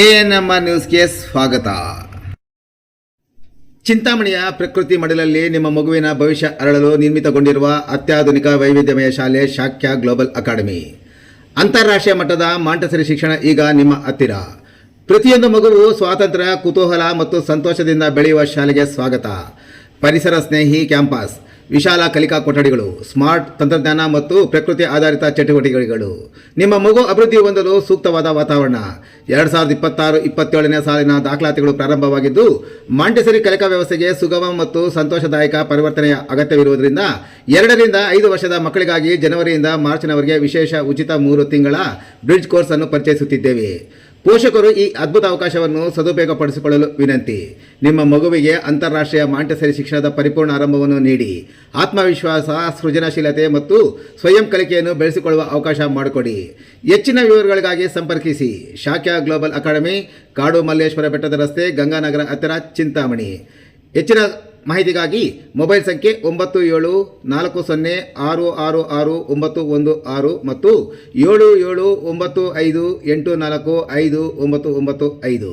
ANMR ನ್ಯೂಸ್ಗೆ ಸ್ವಾಗತ. ಚಿಂತಾಮಣಿಯ ಪ್ರಕೃತಿ ಮಡಲಲ್ಲಿ ನಿಮ್ಮ ಮಗುವಿನ ಭವಿಷ್ಯ ಅರಳಲು ನಿರ್ಮಿತಗೊಂಡಿರುವ ಅತ್ಯಾಧುನಿಕ ವೈವಿಧ್ಯಮಯ ಶಾಲೆ ಶಾಕ್ಯ ಗ್ಲೋಬಲ್ ಅಕಾಡೆಮಿ. ಅಂತಾರಾಷ್ಟ್ರೀಯ ಮಟ್ಟದ ಮಾಂಟೆಸರಿ ಶಿಕ್ಷಣ ಈಗ ನಿಮ್ಮ ಹತ್ತಿರ. ಪ್ರತಿಯೊಂದು ಮಗುವು ಸ್ವಾತಂತ್ರ್ಯ, ಕುತೂಹಲ ಮತ್ತು ಸಂತೋಷದಿಂದ ಬೆಳೆಯುವ ಶಾಲೆಗೆ ಸ್ವಾಗತ. ಪರಿಸರ ಸ್ನೇಹಿ ಕ್ಯಾಂಪಸ್, ವಿಶಾಲ ಕಲಿಕಾ ಕೊಠಡಿಗಳು, ಸ್ಮಾರ್ಟ್ ತಂತ್ರಜ್ಞಾನ ಮತ್ತು ಪ್ರಕೃತಿ ಆಧಾರಿತ ಚಟುವಟಿಕೆಗಳು. ನಿಮ್ಮ ಮಗು ಅಭಿವೃದ್ಧಿ ಹೊಂದಲು ಸೂಕ್ತವಾದ ವಾತಾವರಣ. 2026-27ನೇ ಸಾಲಿನ ದಾಖಲಾತಿಗಳು ಪ್ರಾರಂಭವಾಗಿದ್ದು, ಮಾಂಟೆಸರಿ ಕಲಿಕಾ ವ್ಯವಸ್ಥೆಗೆ ಸುಗಮ ಮತ್ತು ಸಂತೋಷದಾಯಕ ಪರಿವರ್ತನೆಯ ಅಗತ್ಯವಿರುವುದರಿಂದ 2 ರಿಂದ 5 ವರ್ಷದ ಮಕ್ಕಳಿಗಾಗಿ ಜನವರಿಯಿಂದ ಮಾರ್ಚ್ನವರೆಗೆ ವಿಶೇಷ ಉಚಿತ 3 ತಿಂಗಳ ಬ್ರಿಡ್ಜ್ ಕೋರ್ಸ್ ಅನ್ನು ಪರಿಚಯಿಸುತ್ತಿದ್ದೇವೆ. ಪೋಷಕರು ಈ ಅದ್ಭುತ ಅವಕಾಶವನ್ನು ಸದುಪಯೋಗಪಡಿಸಿಕೊಳ್ಳಲು ವಿನಂತಿ. ನಿಮ್ಮ ಮಗುವಿಗೆ ಅಂತಾರಾಷ್ಟ್ರೀಯ ಮಾಂಟೆಸರಿ ಶಿಕ್ಷಣದ ಪರಿಪೂರ್ಣ ಆರಂಭವನ್ನು ನೀಡಿ ಆತ್ಮವಿಶ್ವಾಸ, ಸೃಜನಶೀಲತೆ ಮತ್ತು ಸ್ವಯಂ ಕಲಿಕೆಯನ್ನು ಬೆಳೆಸಿಕೊಳ್ಳುವ ಅವಕಾಶ ಮಾಡಿಕೊಡಿ. ಹೆಚ್ಚಿನ ವಿವರಗಳಿಗಾಗಿ ಸಂಪರ್ಕಿಸಿ ಶಾಕ್ಯ ಗ್ಲೋಬಲ್ ಅಕಾಡೆಮಿ, ಕಾಡು ಮಲ್ಲೇಶ್ವರ ಬೆಟ್ಟದ ರಸ್ತೆ, ಗಂಗಾನಗರ ಹತ್ತಿರ, ಚಿಂತಾಮಣಿ. ಹೆಚ್ಚಿನ ಮಾಹಿತಿಗಾಗಿ ಮೊಬೈಲ್ ಸಂಖ್ಯೆ 9740666916 ಮತ್ತು 7795845995.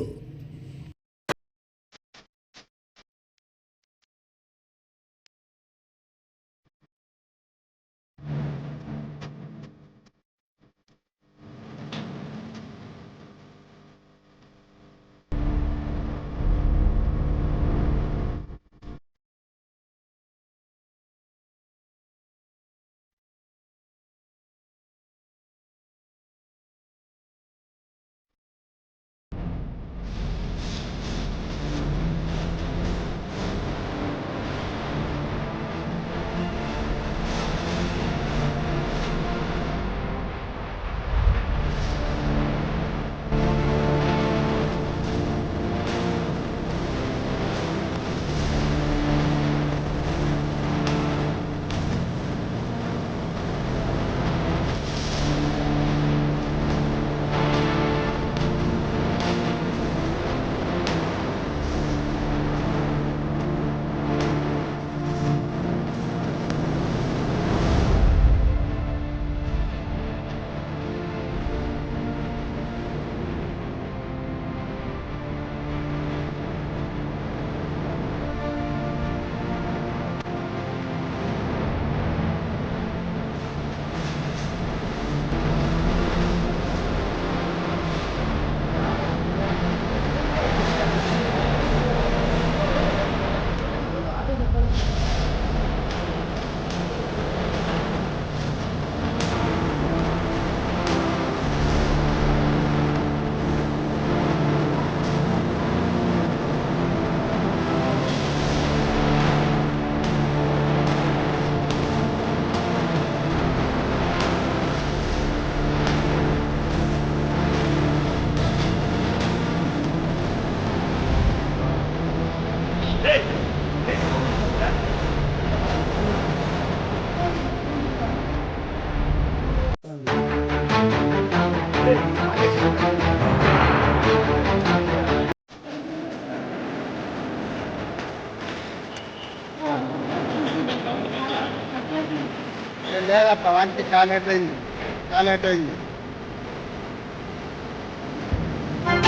లేదప్ప వంటి చాలా అయిపోయింది.